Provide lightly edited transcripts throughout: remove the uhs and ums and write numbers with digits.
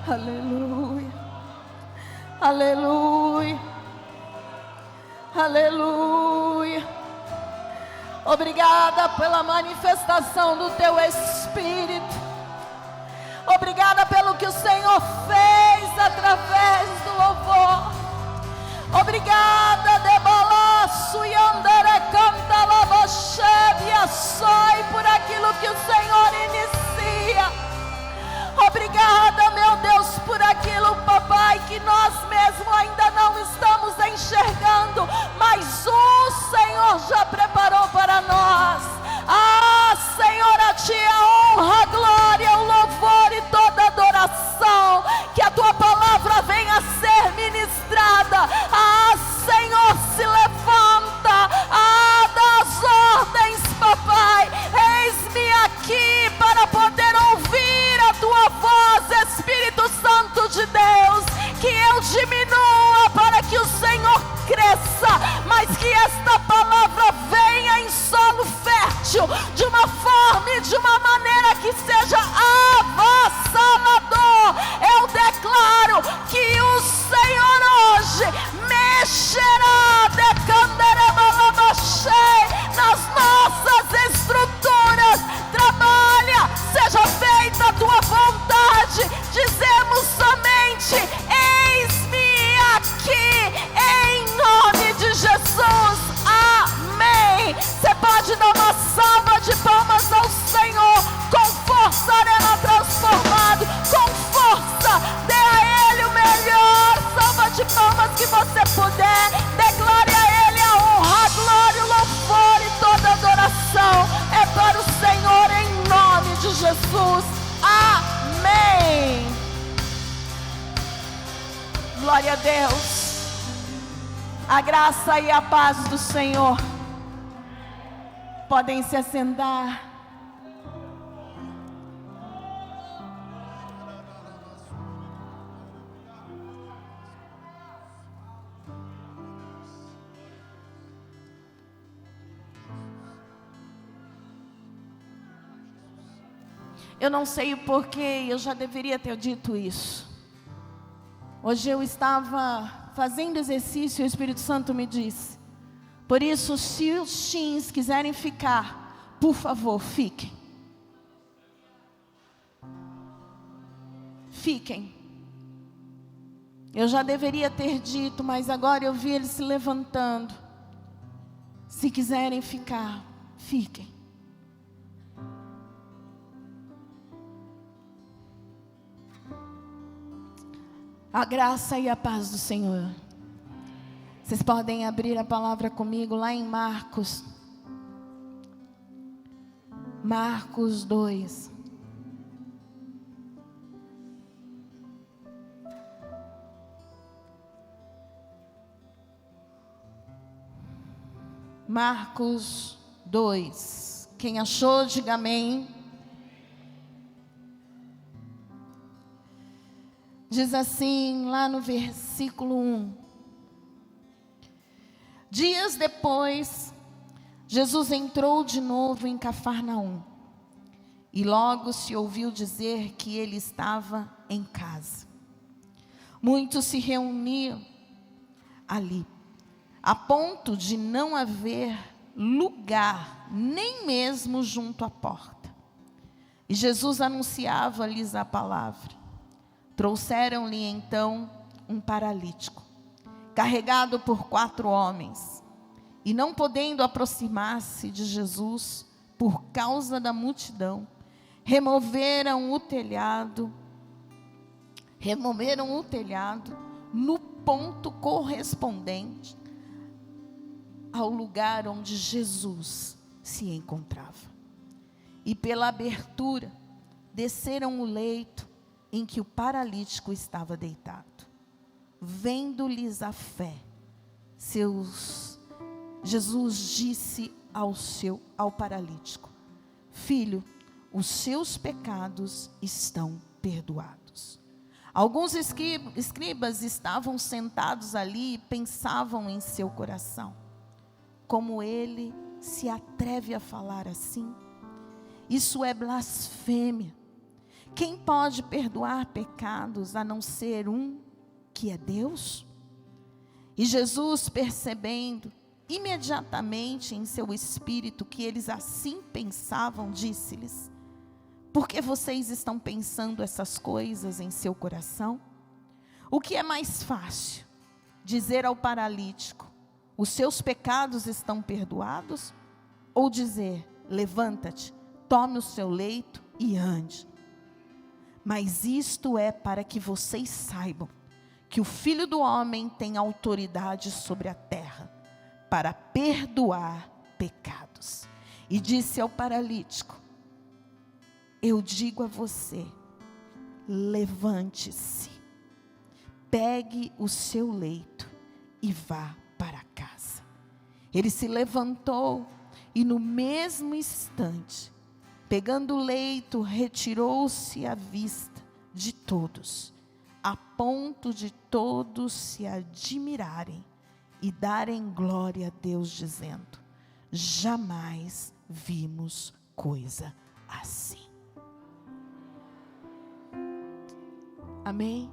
Aleluia, aleluia, aleluia. Obrigada pela manifestação do Teu Espírito. Obrigada pelo que o Senhor fez através do louvor. Obrigada, Debalaço e Andere Canta Labochevia Soi, por aquilo que o Senhor inicia. Obrigada, meu Deus, por aquilo, papai, que nós mesmos ainda não estamos enxergando, mas o Senhor já preparou para nós. Ah, Senhor, a Ti a honra, a glória, o louvor e toda adoração. Que a Tua palavra venha a ser ministrada. Ah, Senhor, se levanta. Ah, dá as ordens, papai. Eis-me aqui para poder ouvir a Tua voz, Espírito Santo de Deus. Que eu diminua para que o Senhor cresça, mas que esta palavra venha em solo fértil, de uma forma e de uma maneira que seja avassalador. Eu declaro que o Senhor hoje mexerá nas nossas estruturas. Trabalha, seja feita a Tua vontade. Dizemos somente: eis-me aqui, em nome de Jesus. Amém. Você pode dar uma salva de palmas ao Senhor. Com força, Arena Transformado. Com força, dê a Ele o melhor salva de palmas que você puder. Declare a Ele a honra, a glória, o louvor e toda adoração. É para o Senhor, em nome de Jesus. Amém. Glória a Deus. A graça e a paz do Senhor podem se assentar. Eu não sei o porquê, eu já deveria ter dito isso. Hoje eu estava fazendo exercício e o Espírito Santo me disse: por isso, se os teens quiserem ficar, por favor, fiquem. Fiquem. Eu já deveria ter dito, mas agora eu vi eles se levantando. Se quiserem ficar, fiquem. A graça e a paz do Senhor. Vocês podem abrir a palavra comigo lá em Marcos. Marcos 2. Marcos 2. Quem achou, diga amém. Diz assim, lá no versículo 1. Dias depois, Jesus entrou de novo em Cafarnaum. E logo se ouviu dizer que ele estava em casa. Muitos se reuniam ali, a ponto de não haver lugar, nem mesmo junto à porta. E Jesus anunciava-lhes a palavra. Trouxeram-lhe então um paralítico, carregado por 4 homens, e não podendo aproximar-se de Jesus por causa da multidão, removeram o telhado no ponto correspondente ao lugar onde Jesus se encontrava. E pela abertura desceram o leito em que o paralítico estava deitado. Vendo-lhes a fé, Jesus disse ao paralítico: filho, os seus pecados estão perdoados. Alguns escribas estavam sentados ali e pensavam em seu coração: como ele se atreve a falar assim? Isso é blasfêmia. Quem pode perdoar pecados a não ser um que é Deus? E Jesus, percebendo imediatamente em seu espírito que eles assim pensavam, disse-lhes: por que vocês estão pensando essas coisas em seu coração? O que é mais fácil? Dizer ao paralítico: os seus pecados estão perdoados? Ou dizer: levanta-te, tome o seu leito e ande? Mas isto é para que vocês saibam que o Filho do Homem tem autoridade sobre a terra para perdoar pecados. E disse ao paralítico: eu digo a você, levante-se, pegue o seu leito e vá para casa. Ele se levantou e no mesmo instante, pegando o leito, retirou-se à vista de todos, a ponto de todos se admirarem e darem glória a Deus, dizendo: jamais vimos coisa assim. Amém?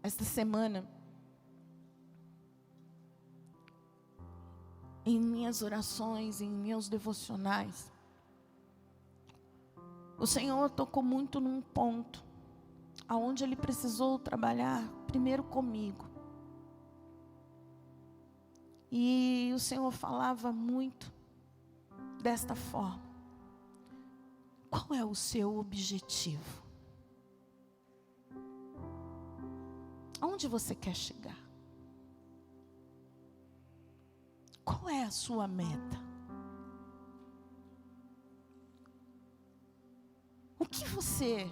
Esta semana, em minhas orações, em meus devocionais, o Senhor tocou muito num ponto, aonde Ele precisou trabalhar primeiro comigo. E o Senhor falava muito desta forma: qual é o seu objetivo? Aonde você quer chegar? Qual é a sua meta? O que você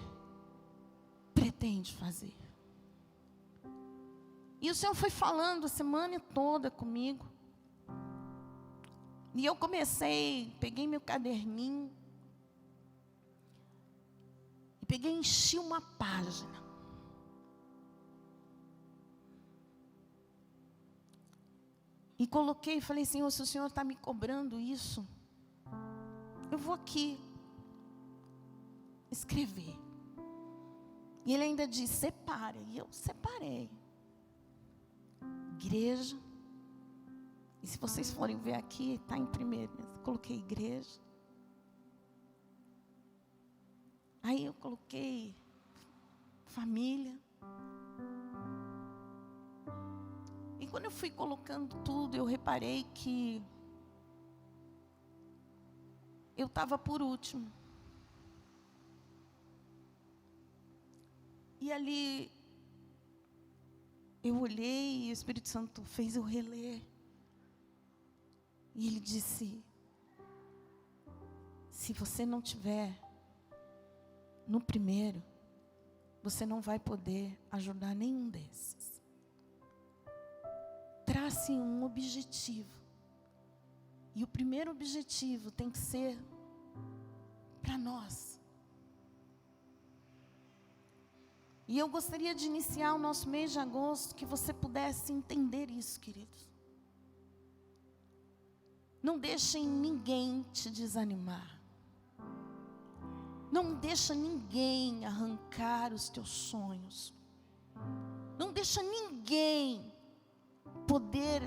pretende fazer? E o Senhor foi falando a semana toda comigo. E eu peguei meu caderninho, e enchi uma página. E coloquei e falei: Senhor, se o Senhor está me cobrando isso, eu vou aqui escrever. E Ele ainda disse: separa. E eu separei. Igreja. E se vocês forem ver aqui, está em primeiro. Coloquei igreja. Aí eu coloquei família. E quando eu fui colocando tudo, eu reparei que eu estava por último. E ali eu olhei e o Espírito Santo fez eu reler. E Ele disse: se você não tiver no primeiro, você não vai poder ajudar nenhum desses. Trace um objetivo. E o primeiro objetivo tem que ser para nós. E eu gostaria de iniciar o nosso mês de agosto, que você pudesse entender isso, queridos. Não deixem ninguém te desanimar. Não deixa ninguém arrancar os teus sonhos. Não deixa ninguém poder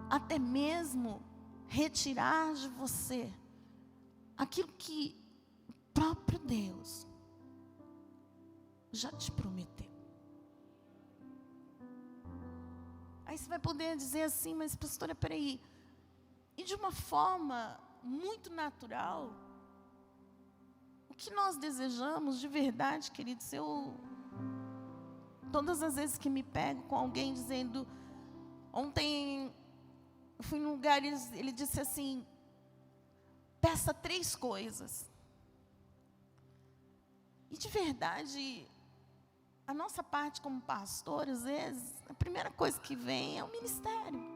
até mesmo retirar de você aquilo que o próprio Deus já te prometeu. Aí você vai poder dizer assim: mas pastora, peraí. E de uma forma muito natural, o que nós desejamos de verdade, queridos, todas as vezes que me pego com alguém dizendo, ontem eu fui num lugar e ele disse assim: peça 3 coisas. E de verdade, a nossa parte como pastor, às vezes, a primeira coisa que vem é o ministério.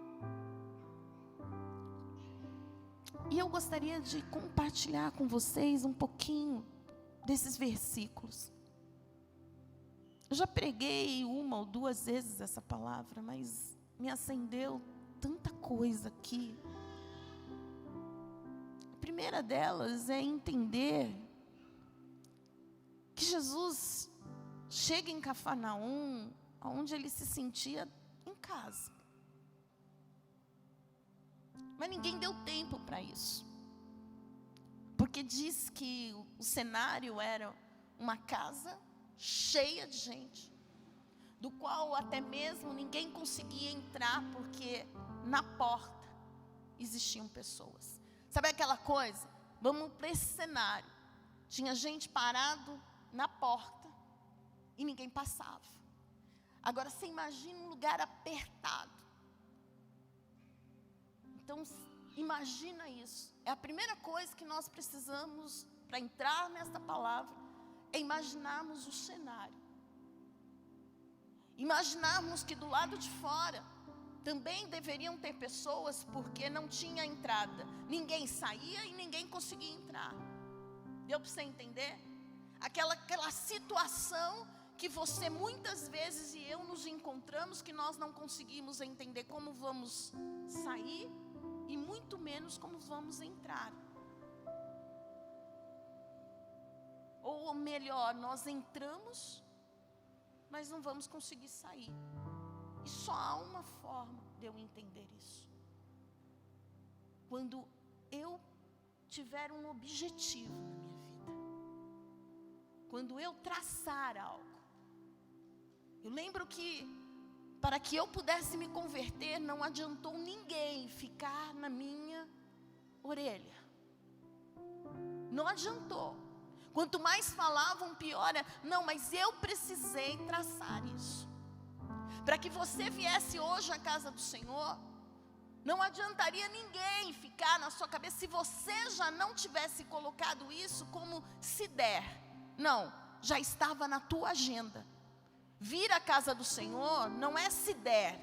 E eu gostaria de compartilhar com vocês um pouquinho desses versículos. Eu já preguei 1 ou 2 vezes essa palavra, mas me acendeu tanta coisa aqui. primeira delas é entender que Jesus chega em Cafarnaum, onde ele se sentia em casa. Mas ninguém deu tempo para isso. Porque diz que o cenário era uma casa cheia de gente, do qual até mesmo ninguém conseguia entrar, porque na porta existiam pessoas. Sabe aquela coisa? Vamos para esse cenário. Tinha gente parado na porta e ninguém passava. Agora você imagina um lugar apertado. Então imagina isso. É a primeira coisa que nós precisamos para entrar nesta palavra, é imaginarmos o cenário. Imaginarmos que do lado de fora também deveriam ter pessoas, porque não tinha entrada. Ninguém saía e ninguém conseguia entrar. Deu para você entender? Aquela situação que você muitas vezes e eu nos encontramos, que nós não conseguimos entender como vamos sair e muito menos como vamos entrar. Ou melhor, nós entramos, mas não vamos conseguir sair. E só há uma forma de eu entender isso. Quando eu tiver um objetivo na minha vida. Quando eu traçar algo. Eu lembro que, para que eu pudesse me converter, não adiantou ninguém ficar na minha orelha. Não adiantou. Quanto mais falavam, pior era. Não, mas eu precisei traçar isso. Para que você viesse hoje à casa do Senhor, não adiantaria ninguém ficar na sua cabeça, se você já não tivesse colocado isso como se der. Não, já estava na tua agenda. Vir à casa do Senhor não é se der.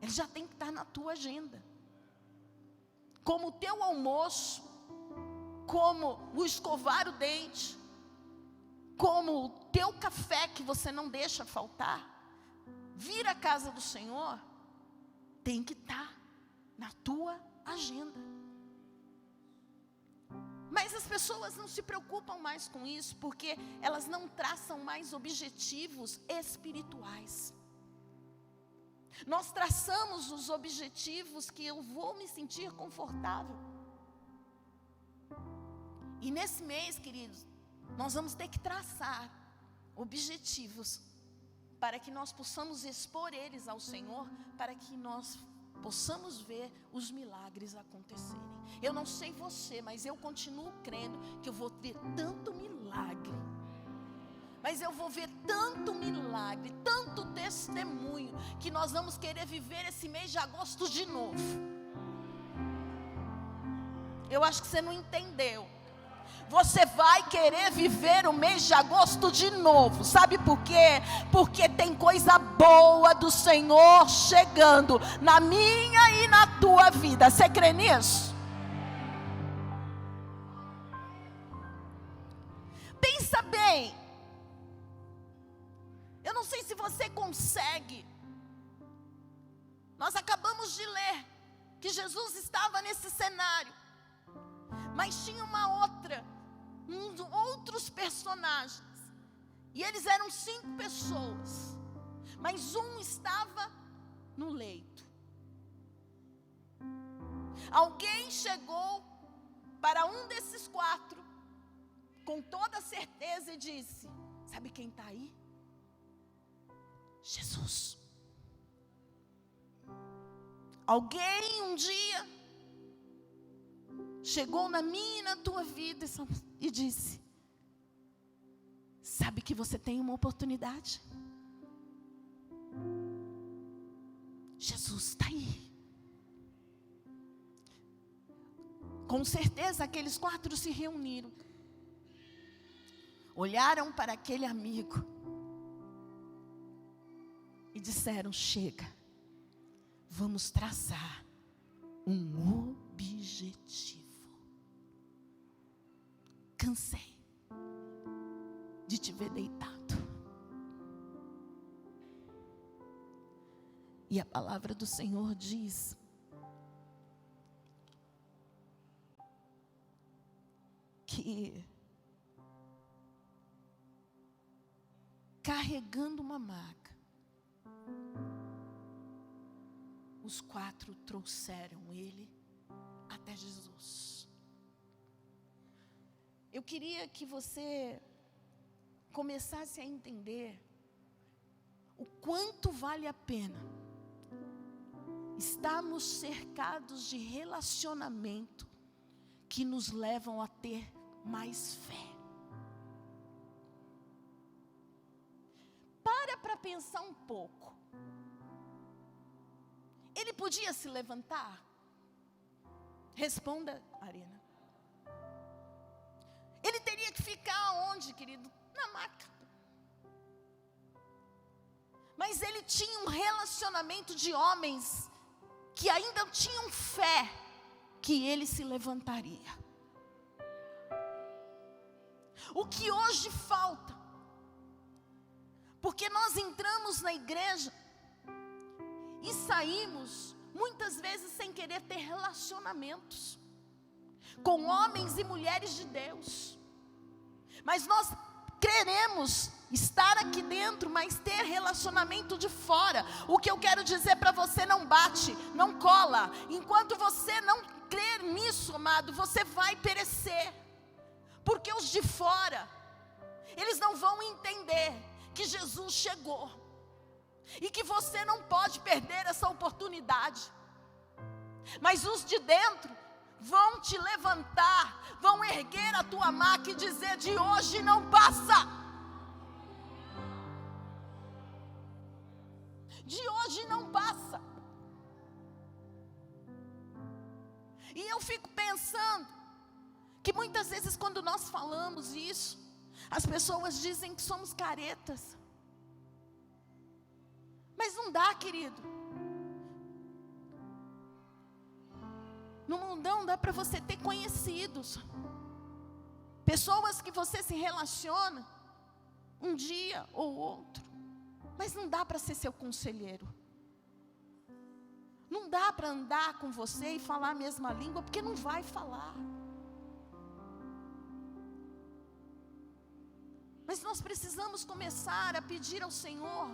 Ele já tem que estar na tua agenda. Como o teu almoço, como o escovar o dente, como o teu café que você não deixa faltar. Vir à casa do Senhor tem que estar na tua agenda. Mas as pessoas não se preocupam mais com isso, porque elas não traçam mais objetivos espirituais. Nós traçamos os objetivos que eu vou me sentir confortável. E nesse mês, queridos, nós vamos ter que traçar objetivos para que nós possamos expor eles ao Senhor, para que nós possamos ver os milagres acontecerem. Eu não sei você, mas eu continuo crendo que eu vou ver tanto milagre. Mas eu vou ver tanto milagre, tanto testemunho, que nós vamos querer viver esse mês de agosto de novo. Eu acho que você não entendeu. Você vai querer viver o mês de agosto de novo. Sabe por quê? Porque tem coisa boa do Senhor chegando na minha e na tua vida. Você crê nisso? Pensa bem. Eu não sei se você consegue. Nós acabamos de ler que Jesus estava nesse cenário. Mas tinha outros personagens. E eles eram 5 pessoas. Mas um estava no leito. Alguém chegou para um desses 4, com toda certeza, e disse: sabe quem está aí? Jesus. Alguém um dia chegou na minha e na tua vida e disse: sabe que você tem uma oportunidade? Jesus está aí. Com certeza aqueles 4 se reuniram, olharam para aquele amigo e disseram: chega, vamos traçar um objetivo. Cansei de te ver deitado. E a palavra do Senhor diz E carregando uma maca, os 4 trouxeram ele até Jesus. Eu queria que você começasse a entender o quanto vale a pena estarmos cercados de relacionamento que nos levam a ter mais fé. Para pensar um pouco. Ele podia se levantar? Responda, Arina. Ele teria que ficar onde, querido? Na maca. Mas ele tinha um relacionamento de homens que ainda tinham fé que ele se levantaria. O que hoje falta, porque nós entramos na igreja e saímos muitas vezes sem querer ter relacionamentos com homens e mulheres de Deus, mas nós queremos estar aqui dentro, mas ter relacionamento de fora. O que eu quero dizer para você: não bate, não cola. Enquanto você não crer nisso, amado, você vai perecer, porque os de fora, eles não vão entender que Jesus chegou, e que você não pode perder essa oportunidade. Mas os de dentro vão te levantar, vão erguer a tua maca e dizer: de hoje não passa, de hoje não passa. E eu fico pensando que muitas vezes quando nós falamos isso, as pessoas dizem que somos caretas. Mas não dá, querido. No mundão dá para você ter conhecidos, pessoas que você se relaciona um dia ou outro, mas não dá para ser seu conselheiro. Não dá para andar com você e falar a mesma língua, porque não vai falar. Mas nós precisamos começar a pedir ao Senhor.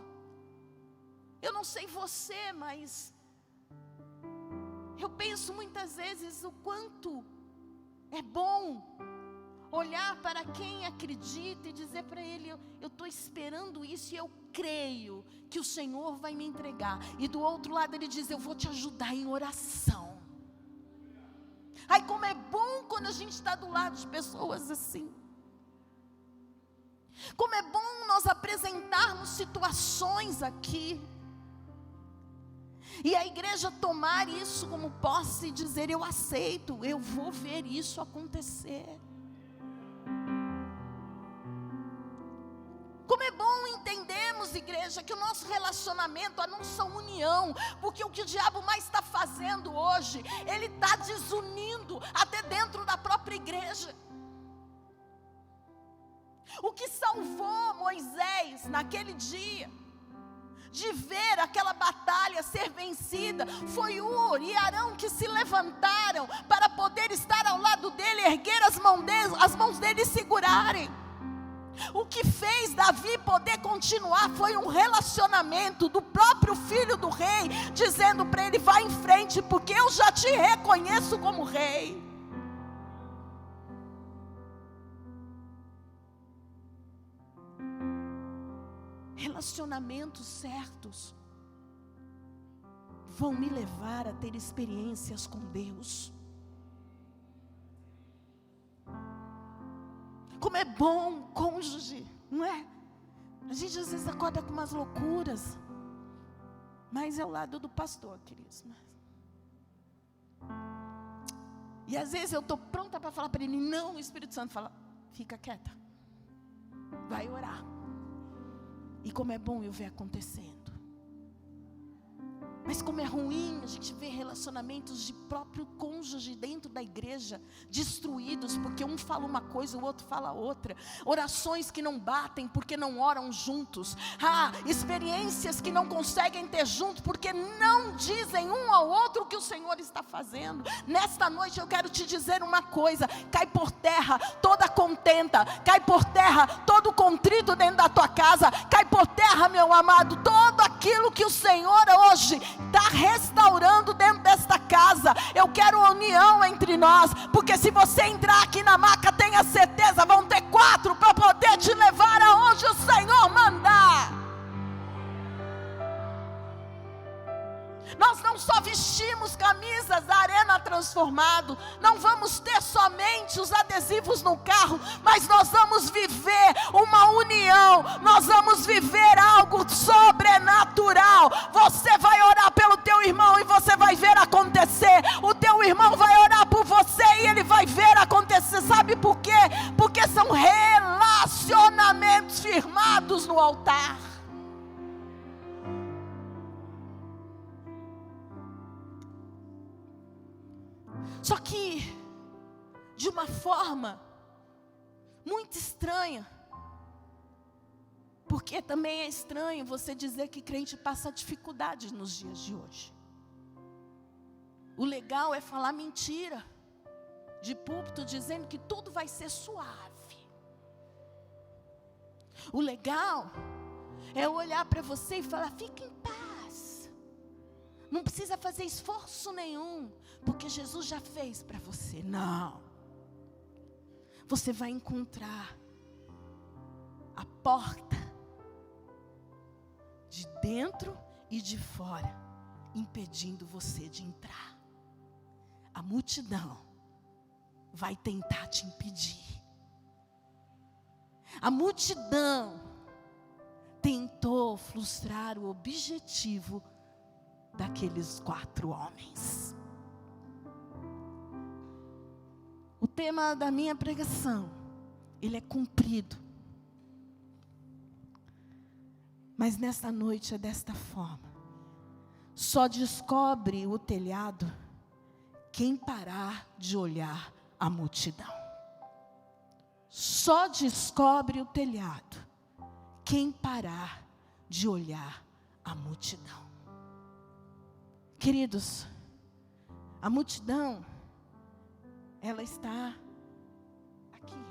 Eu não sei você, mas eu penso muitas vezes o quanto é bom olhar para quem acredita e dizer para ele: eu estou esperando isso e eu creio que o Senhor vai me entregar. E do outro lado ele diz: eu vou te ajudar em oração. Ai, como é bom quando a gente está do lado de pessoas assim. Como é bom nós apresentarmos situações aqui, e a igreja tomar isso como posse e dizer: eu aceito, eu vou ver isso acontecer. Como é bom entendermos, igreja, que o nosso relacionamento, a nossa união, porque o que o diabo mais está fazendo hoje, ele está desunindo até dentro da própria igreja. O que salvou Moisés naquele dia de ver aquela batalha ser vencida foi Ur e Arão, que se levantaram para poder estar ao lado dele, erguer as mãos dele e segurarem. O que fez Davi poder continuar foi um relacionamento do próprio filho do rei, dizendo para ele: vai em frente, porque eu já te reconheço como rei. Relacionamentos certos vão me levar a ter experiências com Deus. Como é bom cônjuge, não é? A gente às vezes acorda com umas loucuras, mas é o lado do pastor, queridos. E às vezes eu estou pronta para falar para ele: não, o Espírito Santo fala: fica quieta, vai orar. E como é bom eu ver acontecendo. Mas como é ruim a gente ver relacionamentos de próprio cônjuge dentro da igreja destruídos, porque um fala uma coisa, o outro fala outra. Orações que não batem porque não oram juntos. Experiências que não conseguem ter juntos porque não dizem um ao outro o que o Senhor está fazendo. Nesta noite eu quero te dizer uma coisa: cai por terra toda contenta, cai por terra todo contrito dentro da tua casa, cai por terra, meu amado, todo aquilo que o Senhor hoje está restaurando dentro desta casa. Eu quero união entre nós, porque se você entrar aqui na maca, tenha certeza, vão ter 4 para poder te levar aonde o Senhor mandar. Nós não só vestimos camisas da Arena Transformado, não vamos ter somente os adesivos no carro, mas nós vamos viver uma união, nós vamos viver algo sobrenatural. Você vai orar pelo teu irmão e você vai ver acontecer. O teu irmão vai orar por você e ele vai ver acontecer. Sabe por quê? Porque são relacionamentos firmados no altar. Só que, de uma forma muito estranha, porque também é estranho você dizer que crente passa dificuldades nos dias de hoje. O legal é falar mentira de púlpito, dizendo que tudo vai ser suave. O legal é olhar para você e falar: fique em paz, não precisa fazer esforço nenhum, porque Jesus já fez para você. Não. Você vai encontrar a porta de dentro e de fora impedindo você de entrar. A multidão vai tentar te impedir. A multidão tentou frustrar o objetivo daqueles 4 homens. O tema da minha pregação, ele é cumprido. Mas nesta noite é desta forma: só descobre o telhado quem parar de olhar a multidão. Só descobre o telhado quem parar de olhar a multidão. Queridos, a multidão, ela está aqui.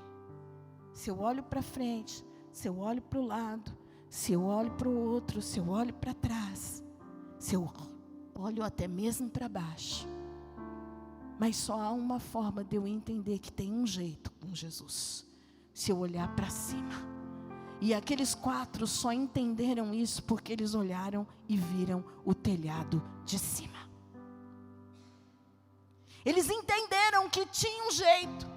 Se eu olho para frente, se eu olho para o lado, se eu olho para o outro, se eu olho para trás, se eu olho até mesmo para baixo. Mas só há uma forma de eu entender que tem um jeito com Jesus: se eu olhar para cima. E aqueles 4 só entenderam isso porque eles olharam e viram o telhado de cima. Eles entenderam que tinha um jeito.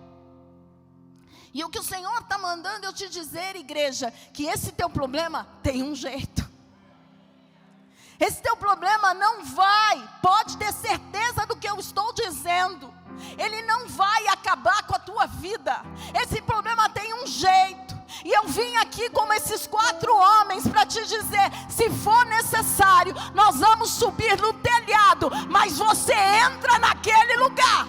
E o que o Senhor está mandando eu te dizer, igreja, que esse teu problema tem um jeito. Esse teu problema não vai, pode ter certeza do que eu estou dizendo, ele não vai acabar com a tua vida. Esse problema tem um jeito. E eu vim aqui como esses 4 homens para te dizer: se for necessário, nós vamos subir no telhado, mas você entra naquele lugar.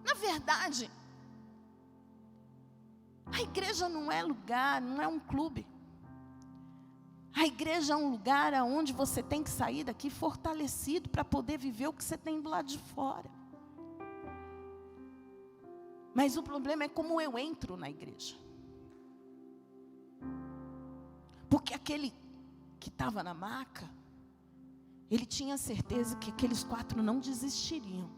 Na verdade, a igreja não é lugar, não é um clube. A igreja é um lugar onde você tem que sair daqui fortalecido para poder viver o que você tem do lado de fora. Mas o problema é como eu entro na igreja. Porque aquele que estava na maca, ele tinha certeza que aqueles 4 não desistiriam.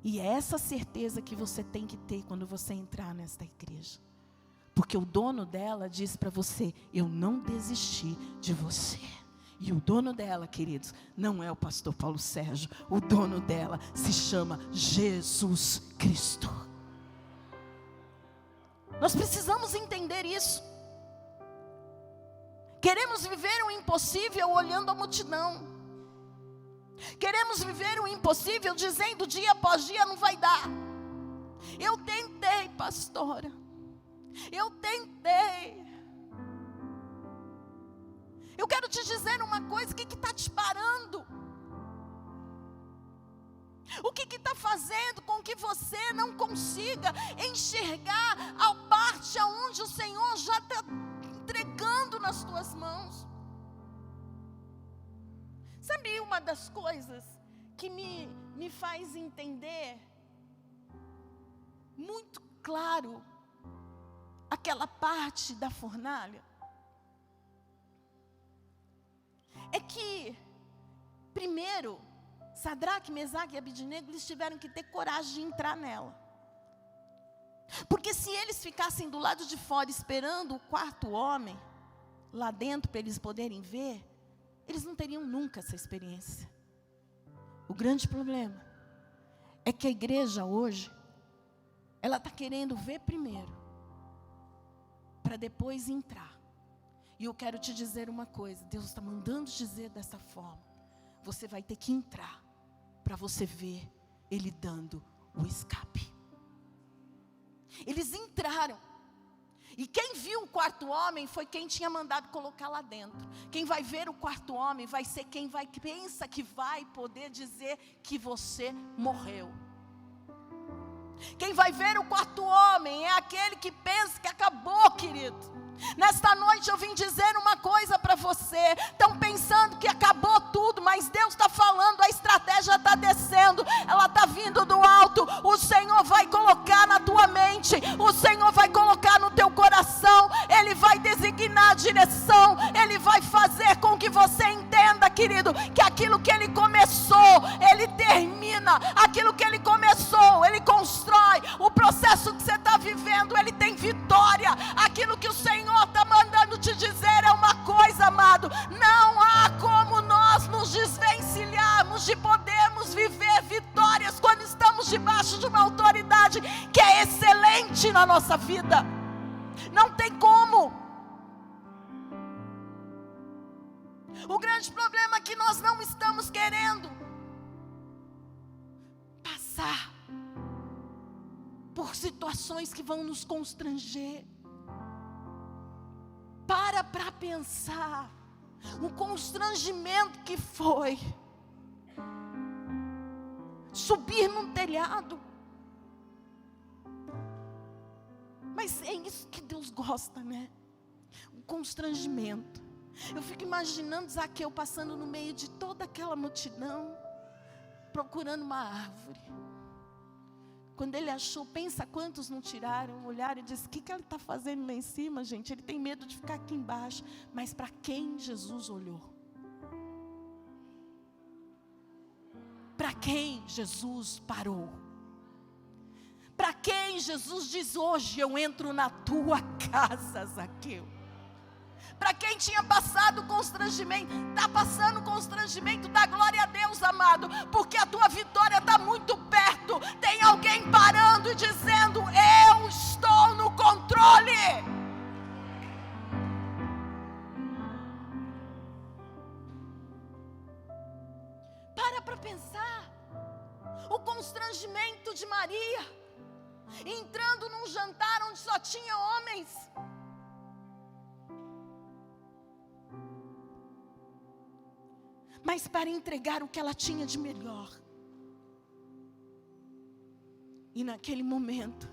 E é essa certeza que você tem que ter quando você entrar nesta igreja. Porque o dono dela diz para você: eu não desisti de você. E o dono dela, queridos, não é o pastor Paulo Sérgio. O dono dela se chama Jesus Cristo. Nós precisamos entender isso. Queremos viver o impossível olhando a multidão. Queremos viver o impossível dizendo dia após dia: não vai dar. Eu tentei, pastora. Eu tentei. Eu quero te dizer uma coisa, o que está te parando? O que está fazendo com que você não consiga enxergar a parte aonde o Senhor já está entregando nas tuas mãos? Sabe uma das coisas que me faz entender muito claro aquela parte da fornalha? É que, primeiro, Sadraque, Mesaque e Abidnego, eles tiveram que ter coragem de entrar nela. Porque se eles ficassem do lado de fora esperando o quarto homem, lá dentro para eles poderem ver, eles não teriam nunca essa experiência. O grande problema é que a igreja hoje, ela está querendo ver primeiro, para depois entrar. E eu quero te dizer uma coisa, Deus está mandando dizer dessa forma. Você vai ter que entrar, para você ver Ele dando o escape. Eles entraram. E quem viu o quarto homem foi quem tinha mandado colocar lá dentro. Quem vai ver o quarto homem vai ser quem pensa que vai poder dizer que você morreu. Quem vai ver o quarto homem é aquele que pensa que acabou, querido. Nesta noite eu vim dizer uma coisa para você. Estão pensando que acabou tudo, mas Deus está falando, a estratégia está descendo, ela está vindo do alto. O Senhor vai colocar na tua mente, o Senhor vai colocar no teu coração, Ele vai designar a direção, Ele vai fazer com que você entenda, querido, que aquilo que Ele começou, Ele termina. Aquilo que Ele começou, Ele constrói. O processo que você está vivendo, Ele tem vitória. Aquilo que o Senhor está mandando te dizer é uma coisa, amado: não há como nós nos desvencilharmos de podermos viver vitórias quando estamos debaixo de uma autoridade que é excelente na nossa vida. Não tem como. O grande problema é que nós não estamos querendo passar por situações que vão nos constranger. Para pensar o constrangimento que foi subir num telhado. Mas é isso que Deus gosta, né? O constrangimento. Eu fico imaginando Zaqueu passando no meio de toda aquela multidão, procurando uma árvore. Quando ele achou, pensa quantos não tiraram, olharam e disse: o que ele está fazendo lá em cima, gente? Ele tem medo de ficar aqui embaixo. Mas para quem Jesus olhou? Para quem Jesus parou? Para quem Jesus diz: hoje eu entro na tua casa, Zaqueu? Para quem tinha passado constrangimento, está passando constrangimento, dá glória a Deus, amado, porque a tua vitória está muito perto. Tem alguém parando e dizendo: eu estou no controle. Para pensar o constrangimento de Maria, entrando num jantar onde só tinha homens. Mas para entregar o que ela tinha de melhor. E naquele momento,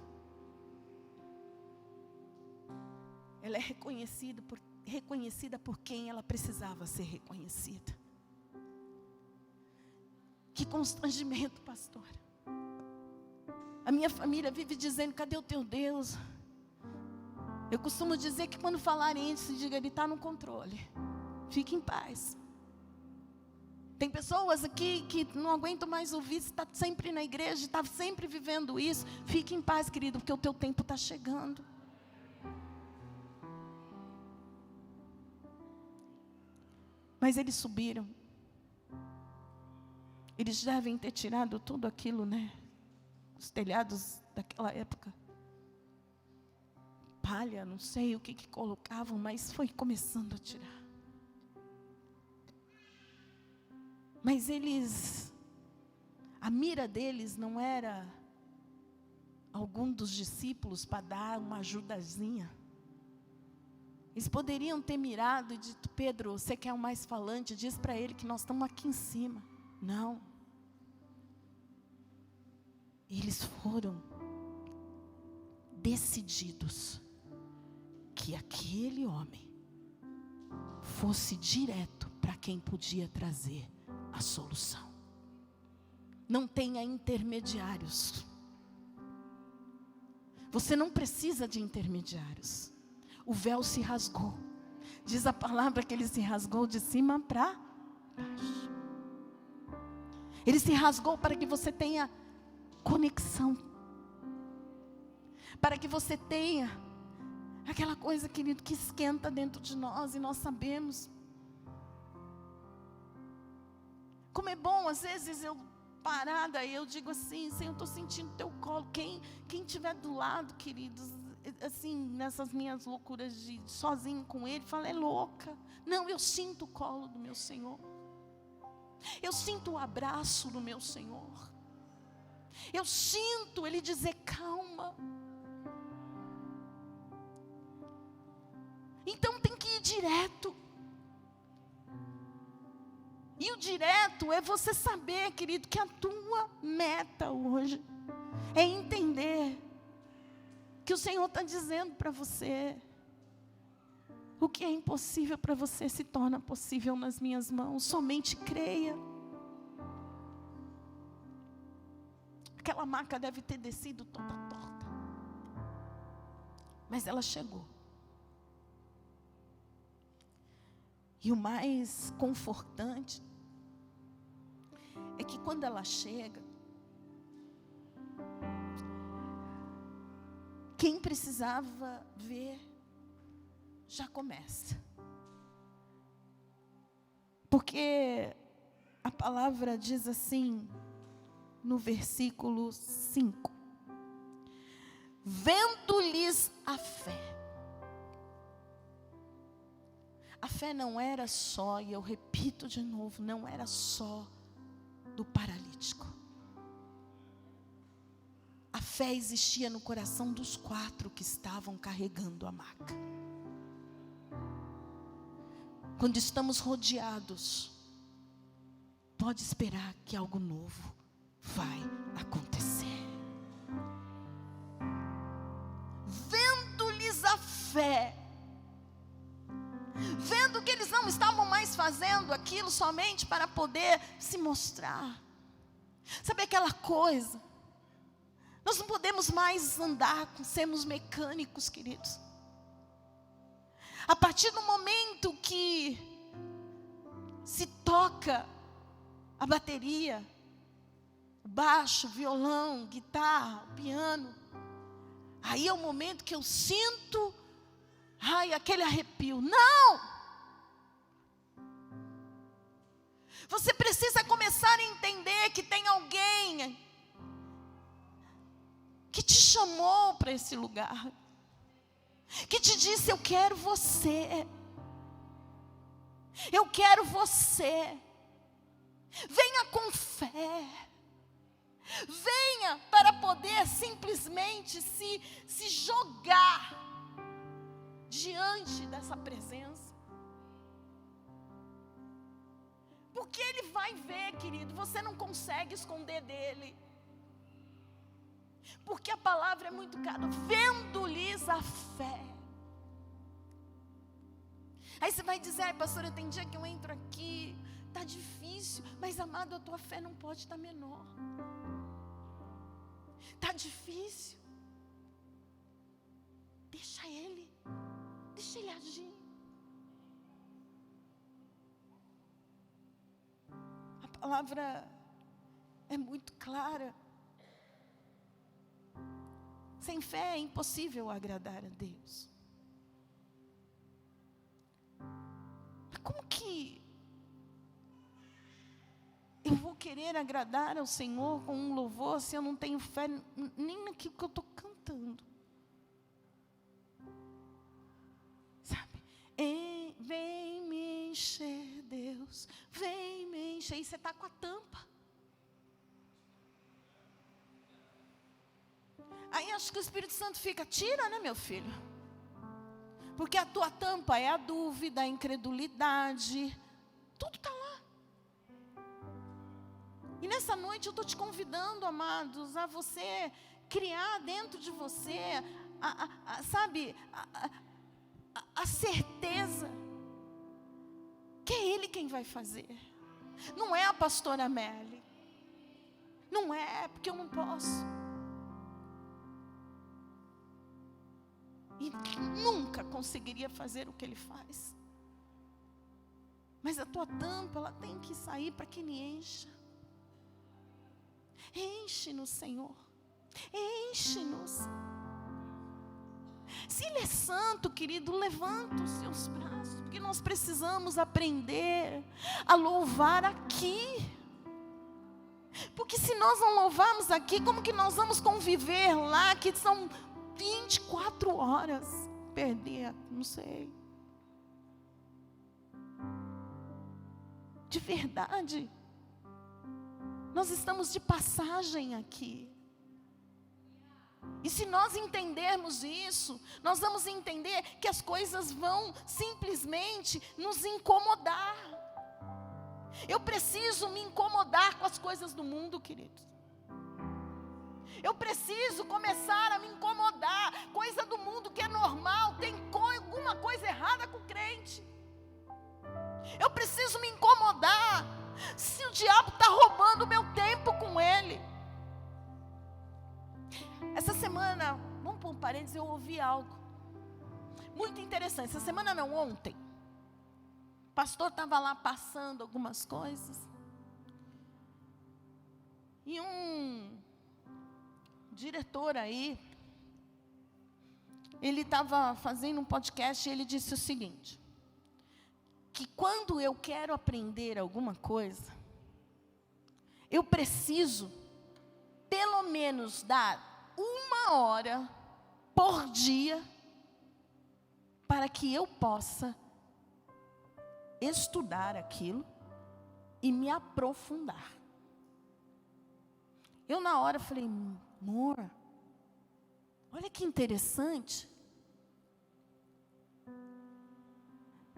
ela é reconhecida por quem ela precisava ser reconhecida. Que constrangimento, pastora. A minha família vive dizendo: cadê o teu Deus? Eu costumo dizer que quando falarem isso, diga: Ele está no controle. Fique em paz. Tem pessoas aqui que não aguentam mais ouvir, está sempre na igreja, está sempre vivendo isso. Fique em paz, querido, porque o teu tempo está chegando. Mas eles subiram. Eles devem ter tirado tudo aquilo, né? Os telhados daquela época. Palha, não sei o que colocavam, mas foi começando a tirar. Mas eles, a mira deles não era algo algum dos discípulos para dar uma ajudazinha. Eles poderiam ter mirado e dito: Pedro, você que é o mais falante, diz para ele que nós estamos aqui em cima. Não. Eles foram decididos que aquele homem fosse direto para quem podia trazer a solução. Não tenha intermediários. Você não precisa de intermediários. O véu se rasgou. Diz a palavra que ele se rasgou de cima para baixo. Ele se rasgou para que você tenha conexão. Para que você tenha aquela coisa, querido, que esquenta dentro de nós e nós sabemos. Como é bom, às vezes eu parada e eu digo assim: Senhor, eu estou sentindo teu colo. Quem estiver do lado, queridos, assim, nessas minhas loucuras de sozinho com Ele, fala: é louca. Não, eu sinto o colo do meu Senhor. Eu sinto o abraço do meu Senhor. Eu sinto Ele dizer: calma. Então tem que ir direto. E o direto é você saber, querido, que a tua meta hoje é entender que o Senhor está dizendo para você: o que é impossível para você se torna possível nas minhas mãos. Somente creia. Aquela maca deve ter descido toda torta, mas ela chegou. E o mais confortante é que quando ela chega, quem precisava ver já começa. Porque a palavra diz assim, no versículo 5: vendo-lhes a fé. A fé não era só, e eu repito de novo, não era só do paralítico. A fé existia no coração dos 4 que estavam carregando a maca. Quando estamos rodeados, pode esperar que algo novo vai acontecer. Vendo-lhes a fé, vendo que eles não estavam mais fazendo aquilo somente para poder se mostrar. Sabe aquela coisa? Nós não podemos mais andar com sermos mecânicos, queridos. A partir do momento que se toca a bateria, o baixo, o violão, guitarra, o piano, aí é o momento que eu sinto, aquele arrepio. Não! Você precisa começar a entender que tem alguém que te chamou para esse lugar, que te disse: eu quero você, eu quero você. Venha com fé, venha para poder simplesmente se jogar diante dessa presença. Porque Ele vai ver, querido, você não consegue esconder dEle. Porque a palavra é muito clara, vendo-lhes a fé. Aí você vai dizer: ai, pastora, tem dia que eu entro aqui, está difícil. Mas amado, a tua fé não pode estar menor. Está difícil. Deixa Ele agir. A palavra é muito clara. Sem fé é impossível agradar a Deus. Mas como que eu vou querer agradar ao Senhor com um louvor se eu não tenho fé nem naquilo que eu estou cantando? Sabe? Vem me encher, Deus, vem me encher. E você está com a tampa. Aí acho que o Espírito Santo fica, tira, né, meu filho? Porque a tua tampa é a dúvida, a incredulidade, tudo está lá. E nessa noite eu estou te convidando, amados, a você criar dentro de você, a certeza que é Ele quem vai fazer. Não é a pastora Amélie. Não é, porque eu não posso. E nunca conseguiria fazer o que Ele faz. Mas a tua tampa, ela tem que sair para que Ele encha. Enche-nos, Senhor. Enche-nos. Se Ele é santo, querido, levanta os seus braços, porque nós precisamos aprender a louvar aqui. Porque se nós não louvarmos aqui, como que nós vamos conviver lá, que são 24 horas? Perder, não sei. De verdade. Nós estamos de passagem aqui. E se nós entendermos isso, nós vamos entender que as coisas vão simplesmente nos incomodar. Eu preciso me incomodar com as coisas do mundo, queridos. Eu preciso começar a me incomodar. Coisa do mundo que é normal, tem alguma coisa errada com o crente. Eu preciso me incomodar se o diabo está roubando o meu tempo com ele. Essa semana, vamos pôr um parênteses, eu ouvi algo muito interessante. Essa semana não, ontem. O pastor estava lá passando algumas coisas. E um diretor aí, ele estava fazendo um podcast e ele disse o seguinte: que quando eu quero aprender alguma coisa, eu preciso, pelo menos, dar 1 hora por dia, para que eu possa estudar aquilo e me aprofundar. Eu na hora falei, amor, olha que interessante.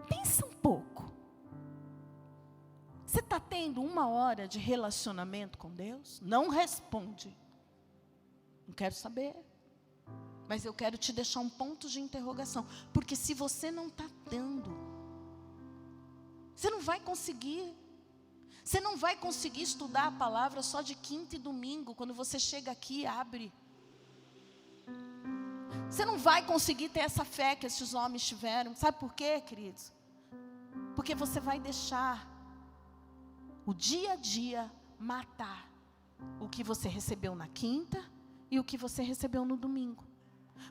Pensa um pouco. Você está tendo 1 hora de relacionamento com Deus? Não responde. Não quero saber. Mas eu quero te deixar um ponto de interrogação. Porque se você não está dando, você não vai conseguir. Você não vai conseguir estudar a palavra só de quinta e domingo, quando você chega aqui e abre. Você não vai conseguir ter essa fé que esses homens tiveram. Sabe por quê, queridos? Porque você vai deixar o dia a dia matar o que você recebeu na quinta e o que você recebeu no domingo.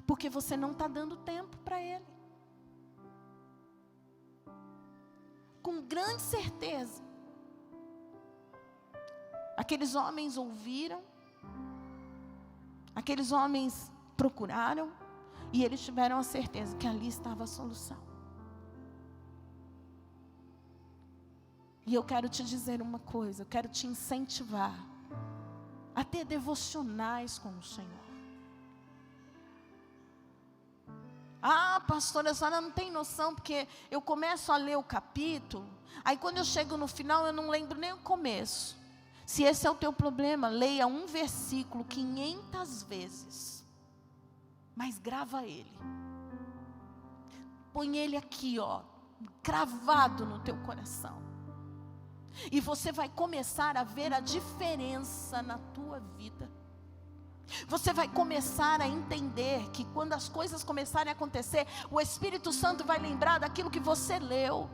Porque você não está dando tempo para Ele. Com grande certeza, aqueles homens ouviram, aqueles homens procuraram, e eles tiveram a certeza que ali estava a solução. E eu quero te dizer uma coisa, eu quero te incentivar a ter devocionais com o Senhor. Ah, pastora, a senhora não tem noção, porque eu começo a ler o capítulo, aí quando eu chego no final eu não lembro nem o começo. Se esse é o teu problema, leia um versículo 500 vezes, mas grava ele. Põe ele aqui, ó, cravado no teu coração. E você vai começar a ver a diferença na tua vida. Você vai começar a entender que quando as coisas começarem a acontecer, o Espírito Santo vai lembrar daquilo que você leu.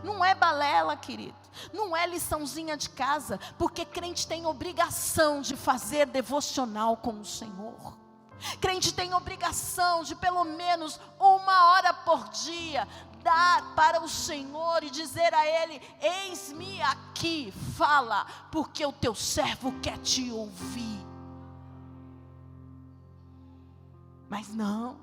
Não é balela, querido. Não é liçãozinha de casa. Porque crente tem obrigação de fazer devocional com o Senhor. Crente tem obrigação de pelo menos 1 hora por dia dar para o Senhor e dizer a Ele: eis-me aqui, fala, porque o teu servo quer te ouvir. Mas não.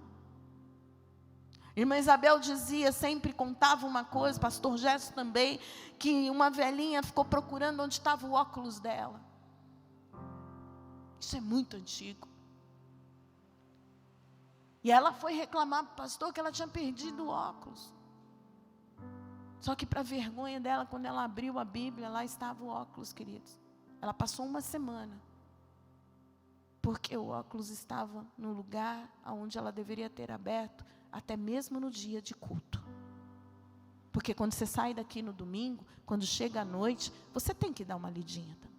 Irmã Isabel dizia, sempre contava uma coisa, pastor Gerson também, que uma velhinha ficou procurando onde estava o óculos dela. Isso é muito antigo. E ela foi reclamar para o pastor que ela tinha perdido o óculos. Só que para vergonha dela, quando ela abriu a Bíblia, lá estava o óculos, queridos. Ela passou uma semana. Porque o óculos estava no lugar onde ela deveria ter aberto, até mesmo no dia de culto. Porque quando você sai daqui no domingo, quando chega à noite, você tem que dar uma lidinha também.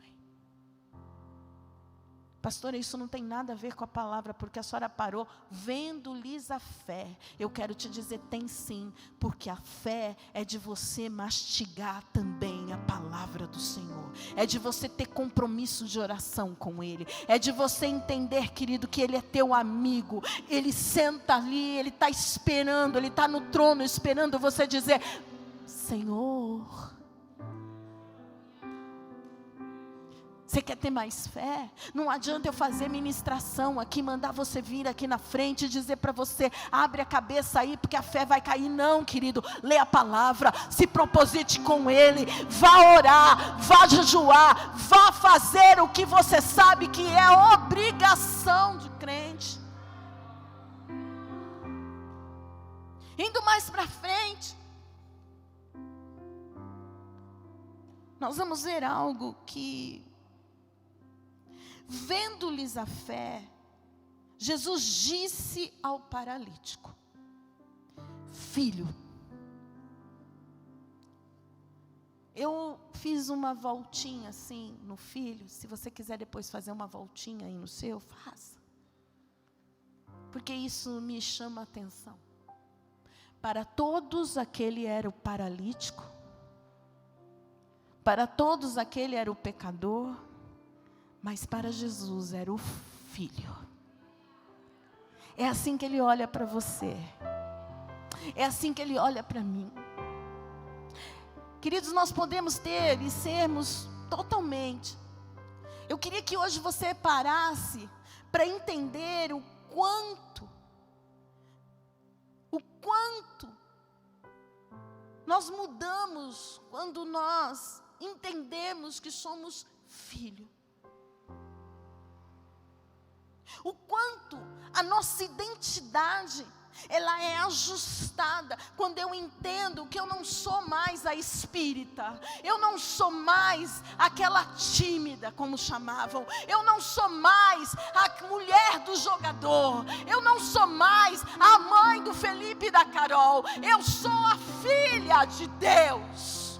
Pastora, isso não tem nada a ver com a palavra, porque a senhora parou, vendo-lhes a fé. Eu quero te dizer, tem sim, porque a fé é de você mastigar também a palavra do Senhor. É de você ter compromisso de oração com Ele. É de você entender, querido, que Ele é teu amigo. Ele senta ali, Ele está esperando, Ele está no trono esperando você dizer, Senhor... Você quer ter mais fé? Não adianta eu fazer ministração aqui, mandar você vir aqui na frente e dizer para você, abre a cabeça aí, porque a fé vai cair. Não, querido, lê a palavra, se proposite com Ele, vá orar, vá jejuar, vá fazer o que você sabe que é obrigação de crente. Indo mais para frente, nós vamos ver algo que... Vendo-lhes a fé, Jesus disse ao paralítico, filho, eu fiz uma voltinha assim no filho, se você quiser depois fazer uma voltinha aí no seu, faça, porque isso me chama a atenção. Para todos aquele era o paralítico, para todos aquele era o pecador, mas para Jesus era o filho. É assim que Ele olha para você. É assim que Ele olha para mim. Queridos, nós podemos ter e sermos totalmente. Eu queria que hoje você parasse para entender o quanto nós mudamos quando nós entendemos que somos filho. O quanto a nossa identidade, ela é ajustada, quando eu entendo que eu não sou mais a espírita, eu não sou mais aquela tímida, como chamavam, eu não sou mais a mulher do jogador, eu não sou mais a mãe do Felipe e da Carol, eu sou a filha de Deus.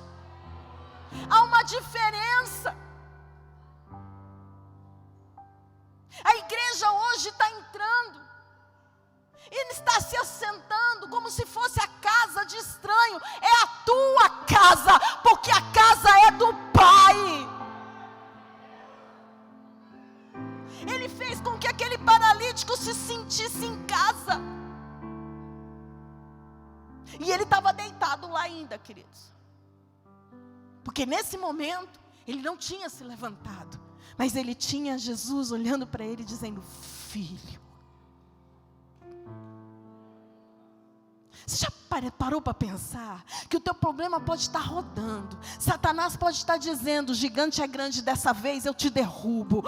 Há uma diferença. A igreja hoje está entrando, e está se assentando como se fosse a casa de estranho. É a tua casa, porque a casa é do Pai. Ele fez com que aquele paralítico se sentisse em casa. E ele estava deitado lá ainda, queridos. Porque nesse momento, ele não tinha se levantado. Mas ele tinha Jesus olhando para ele dizendo, filho. Você já parou para pensar que o teu problema pode estar rodando? Satanás pode estar dizendo, o gigante é grande, dessa vez eu te derrubo.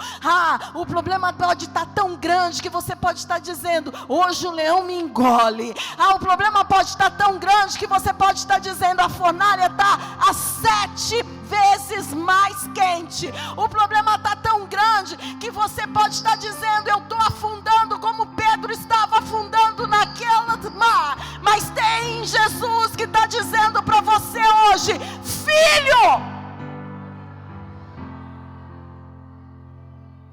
O problema pode estar tão grande que você pode estar dizendo, hoje o leão me engole. O problema pode estar tão grande que você pode estar dizendo, a fornalha está a 7 vezes mais quente. O problema está tão grande que você pode estar dizendo, eu estou afundando como Pedro estava afundando naquela mar. Mas tem Jesus que está dizendo para você hoje, filho,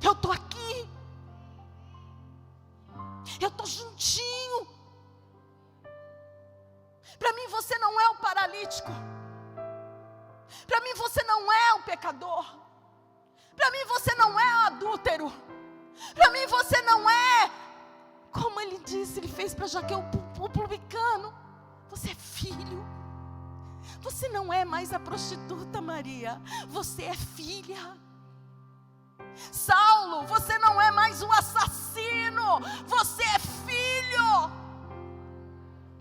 eu estou aqui, eu estou juntinho. Para mim você não é o paralítico, para mim você não é o pecador, para mim você não é o adúltero, para mim você não é, como ele disse, ele fez para Jaqueu, o publicano. Você é filho. Você não é mais a prostituta Maria, você é filha. Saulo, você não é mais o assassino, você é filho.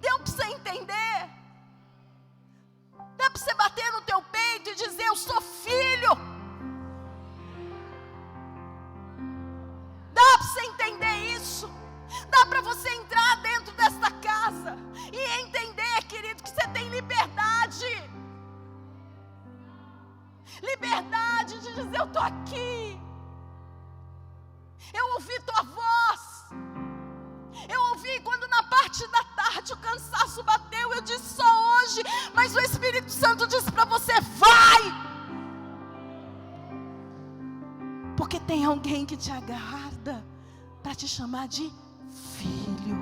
Deu para você entender? Dá para você bater no teu peito e dizer, eu sou filho. você entender isso. Dá para você entrar dentro desta casa e entender, querido, que você tem liberdade. Liberdade de dizer: eu estou aqui. Eu ouvi tua voz. Eu ouvi quando na parte da tarde o cansaço bateu. Eu disse: só hoje. Mas o Espírito Santo disse para você: vai. Porque tem alguém que te aguarda para te chamar de filho.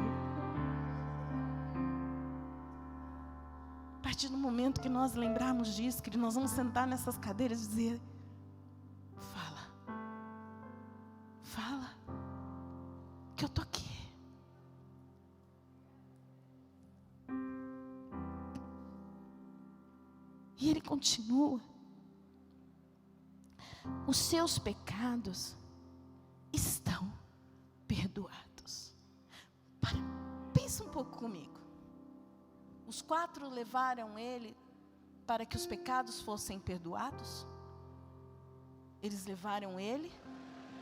A partir do momento que nós lembrarmos disso, que nós vamos sentar nessas cadeiras e dizer: fala, que eu estou aqui. E ele continua: os seus pecados estão perdoados. Pensa um pouco comigo. Os 4 levaram ele para que os pecados fossem perdoados? Eles levaram ele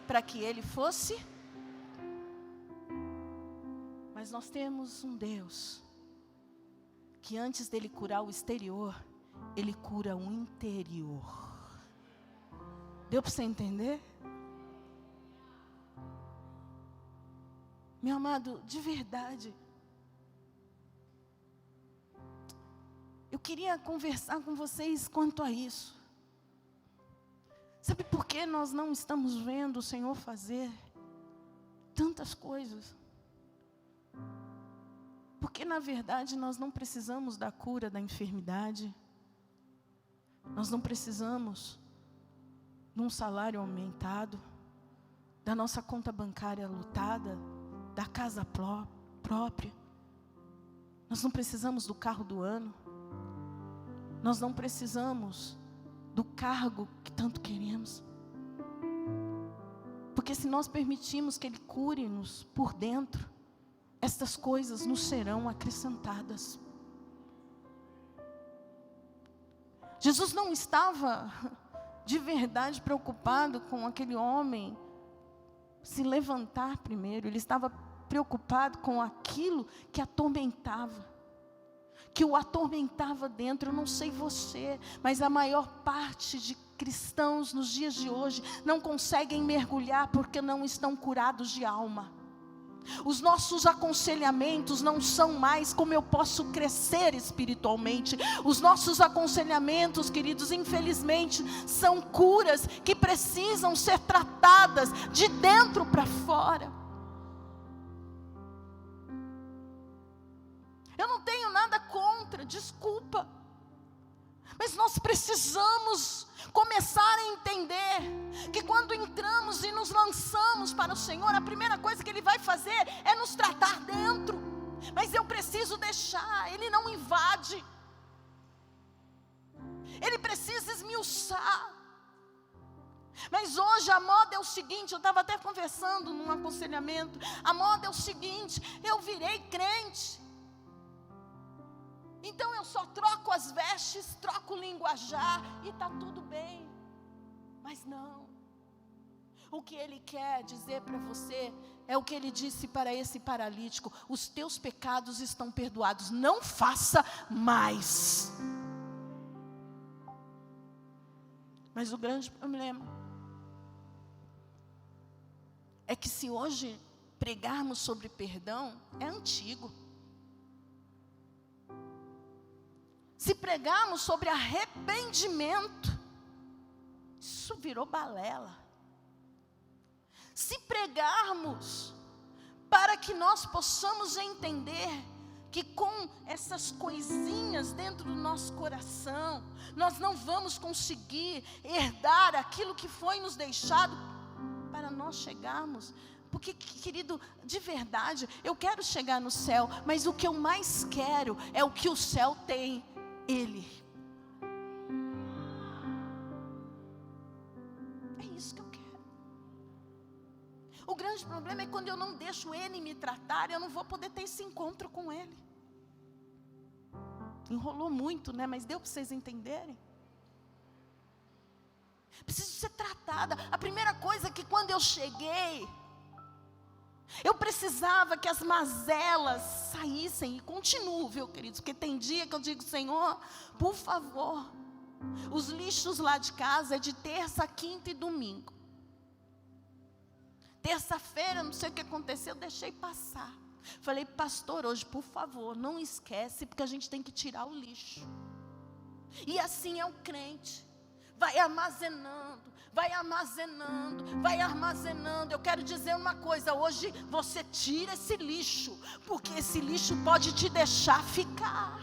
para que ele fosse? Mas nós temos um Deus que antes dele curar o exterior, ele cura o interior. Deu para você entender? Meu amado, de verdade, eu queria conversar com vocês quanto a isso. Sabe por que nós não estamos vendo o Senhor fazer tantas coisas? Porque na verdade nós não precisamos da cura da enfermidade. Nós não precisamos de um salário aumentado, da nossa conta bancária lotada, da casa própria. Nós não precisamos do carro do ano. Nós não precisamos do cargo que tanto queremos. Porque se nós permitirmos que Ele cure-nos por dentro, estas coisas nos serão acrescentadas. Jesus não estava de verdade preocupado com aquele homem se levantar primeiro. Ele estava preocupado com aquilo que atormentava, que o atormentava dentro. Eu não sei você, mas a maior parte de cristãos nos dias de hoje não conseguem mergulhar porque não estão curados de alma. Os nossos aconselhamentos não são mais como eu posso crescer espiritualmente. Os nossos aconselhamentos, queridos, infelizmente, são curas que precisam ser tratadas de dentro para fora. Eu não tenho nada contra, desculpa. Mas nós precisamos começar a entender que quando entramos e nos lançamos para o Senhor, a primeira coisa que Ele vai fazer é nos tratar dentro. Mas eu preciso deixar, Ele não invade. Ele precisa esmiuçar. Mas hoje a moda é o seguinte, eu estava até conversando num aconselhamento, a moda é o seguinte: eu virei crente, então eu só troco as vestes, troco o linguajar e está tudo bem. Mas não. O que Ele quer dizer para você é o que Ele disse para esse paralítico: os teus pecados estão perdoados, não faça mais. Mas o grande problema é que se hoje pregarmos sobre perdão, é antigo. Se pregarmos sobre arrependimento, isso virou balela. Se pregarmos para que nós possamos entender que com essas coisinhas dentro do nosso coração, nós não vamos conseguir herdar aquilo que foi nos deixado para nós chegarmos. Porque, querido, de verdade, eu quero chegar no céu, mas o que eu mais quero é o que o céu tem. Ele. É isso que eu quero. O grande problema é quando eu não deixo Ele me tratar, eu não vou poder ter esse encontro com Ele. Enrolou muito, né? Mas deu para vocês entenderem? Preciso ser tratada. A primeira coisa é que quando eu cheguei, Eu precisava que as mazelas saíssem, e continuo, viu, queridos? Porque tem dia que eu digo: Senhor, por favor, os lixos lá de casa é de terça, quinta e domingo. Terça-feira, não sei o que aconteceu, eu deixei passar. Falei: pastor, hoje, por favor, não esquece, porque a gente tem que tirar o lixo. E assim é o crente. Vai armazenando, vai armazenando, vai armazenando. Eu quero dizer uma coisa: hoje você tira esse lixo, porque esse lixo pode te deixar ficar.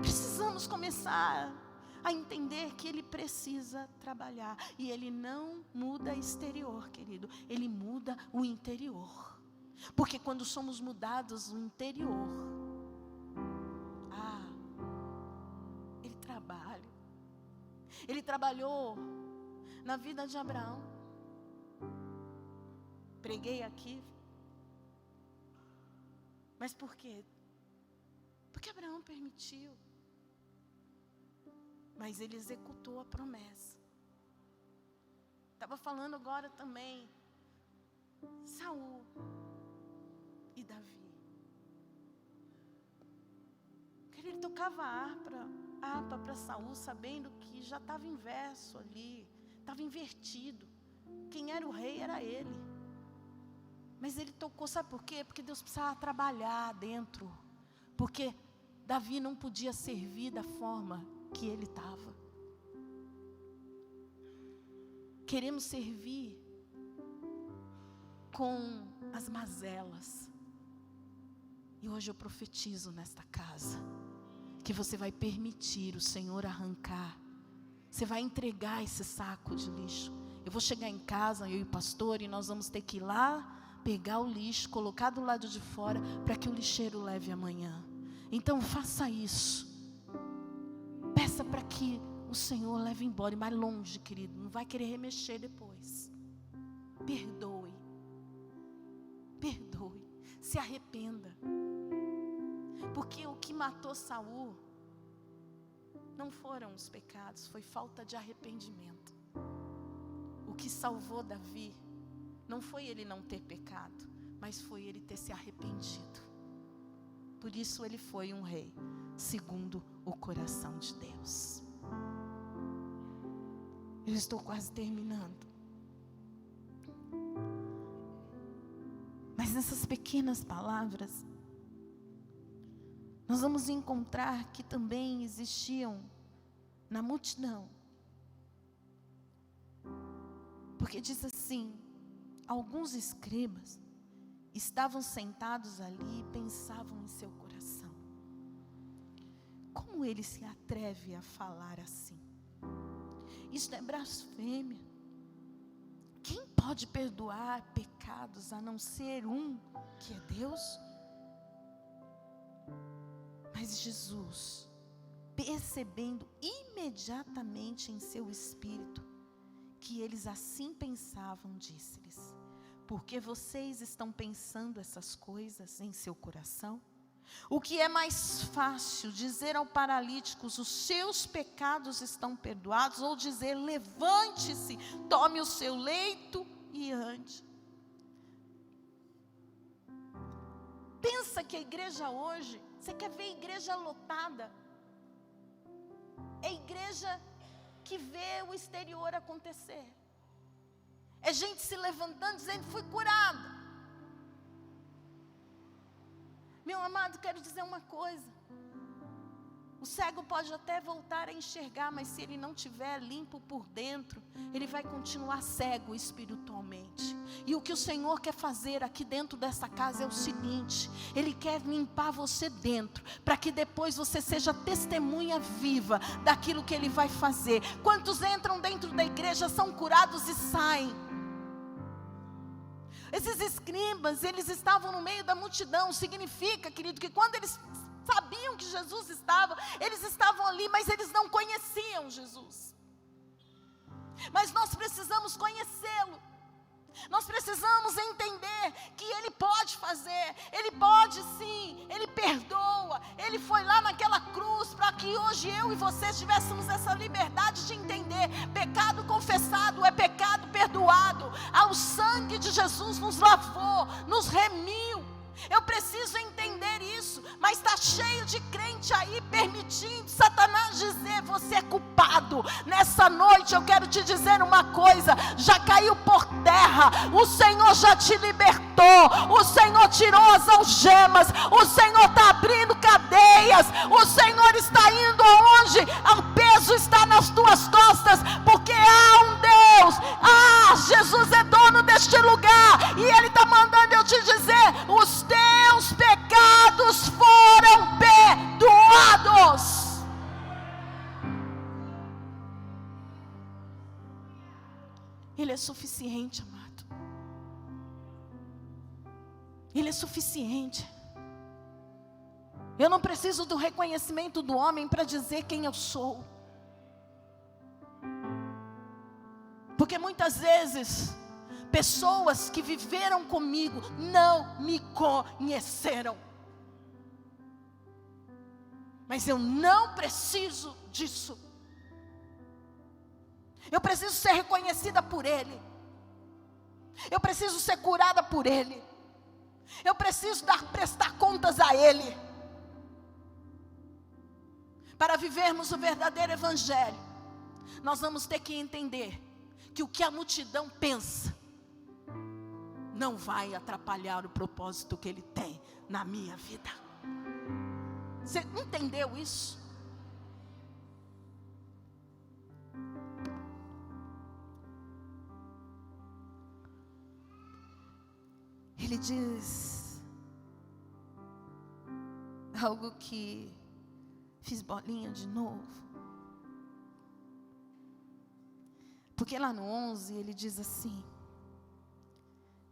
Precisamos começar a entender que ele precisa trabalhar. E ele não muda exterior, querido, ele muda o interior. Porque quando somos mudados no interior, ele trabalha. Ele trabalhou na vida de Abraão. Preguei aqui. Mas por quê? Porque Abraão permitiu. Mas ele executou a promessa. Estava falando agora também Saul e Davi. Ele tocava harpa para Saul, sabendo que já estava inverso ali, estava invertido. Quem era o rei era ele. Mas ele tocou, sabe por quê? Porque Deus precisava trabalhar dentro. Porque Davi não podia servir da forma que ele estava. Queremos servir com as mazelas. E hoje eu profetizo nesta casa que você vai permitir o Senhor arrancar. Você vai entregar esse saco de lixo. Eu vou chegar em casa, eu e o pastor, e nós vamos ter que ir lá pegar o lixo, colocar do lado de fora, para que o lixeiro leve amanhã. Então faça isso. Peça para que o Senhor leve embora, e mais longe, querido. Não vai querer remexer depois. Perdoe. Perdoe. Se arrependa. Porque o que matou Saul não foram os pecados, foi falta de arrependimento. O que salvou Davi não foi ele não ter pecado, mas foi ele ter se arrependido. Por isso ele foi um rei segundo o coração de Deus. Eu estou quase terminando. Mas nessas pequenas palavras, nós vamos encontrar que também existiam na multidão. Porque diz assim: alguns escribas estavam sentados ali e pensavam em seu coração: como ele se atreve a falar assim? Isto é blasfêmia. Quem pode perdoar pecados a não ser um, que é Deus? Mas Jesus, percebendo imediatamente em seu espírito que eles assim pensavam, disse-lhes: por que vocês estão pensando essas coisas em seu coração? O que é mais fácil, dizer ao paralítico: os seus pecados estão perdoados, ou dizer: levante-se, tome o seu leito e ande? Pensa que a igreja hoje, você quer ver igreja lotada? É igreja que vê o exterior acontecer. É gente se levantando dizendo: fui curada. Meu amado, quero dizer uma coisa: o cego pode até voltar a enxergar, mas se ele não tiver limpo por dentro, ele vai continuar cego espiritualmente. E o que o Senhor quer fazer aqui dentro dessa casa é o seguinte: Ele quer limpar você dentro, para que depois você seja testemunha viva daquilo que Ele vai fazer. Quantos entram dentro da igreja, são curados e saem? Esses escribas, eles estavam no meio da multidão. Significa, querido, que quando eles sabiam que Jesus estava, eles estavam ali, mas eles não conheciam Jesus. Mas nós precisamos conhecê-lo. Nós precisamos entender que Ele pode fazer, Ele pode sim, Ele perdoa. Ele foi lá naquela cruz para que hoje eu e vocês tivéssemos essa liberdade de entender: pecado confessado é pecado perdoado. Jesus nos lavou, nos remiu. Eu preciso entender isso, mas está cheio de crente aí permitindo Satanás dizer: você é culpado. Nessa noite eu quero te dizer uma coisa: já caiu por terra, o Senhor já te libertou, o Senhor tirou as algemas, o Senhor está abrindo cadeias, o Senhor está indo aonde o peso está nas tuas costas, porque há um Deus, Jesus é dono deste lugar, e Ele está mandando eu te dizer: os teus pecados foram perdoados. Ele é suficiente, amado. Ele é suficiente. Eu não preciso do reconhecimento do homem para dizer quem eu sou. Porque muitas vezes pessoas que viveram comigo não me conheceram. Mas eu não preciso disso. Eu preciso ser reconhecida por Ele. Eu preciso ser curada por Ele. Eu preciso prestar contas a Ele. Para vivermos o verdadeiro evangelho, nós vamos ter que entender que o que a multidão pensa não vai atrapalhar o propósito que Ele tem na minha vida. Você entendeu isso? Ele diz algo que fiz bolinha de novo. Porque lá no 11 ele diz assim: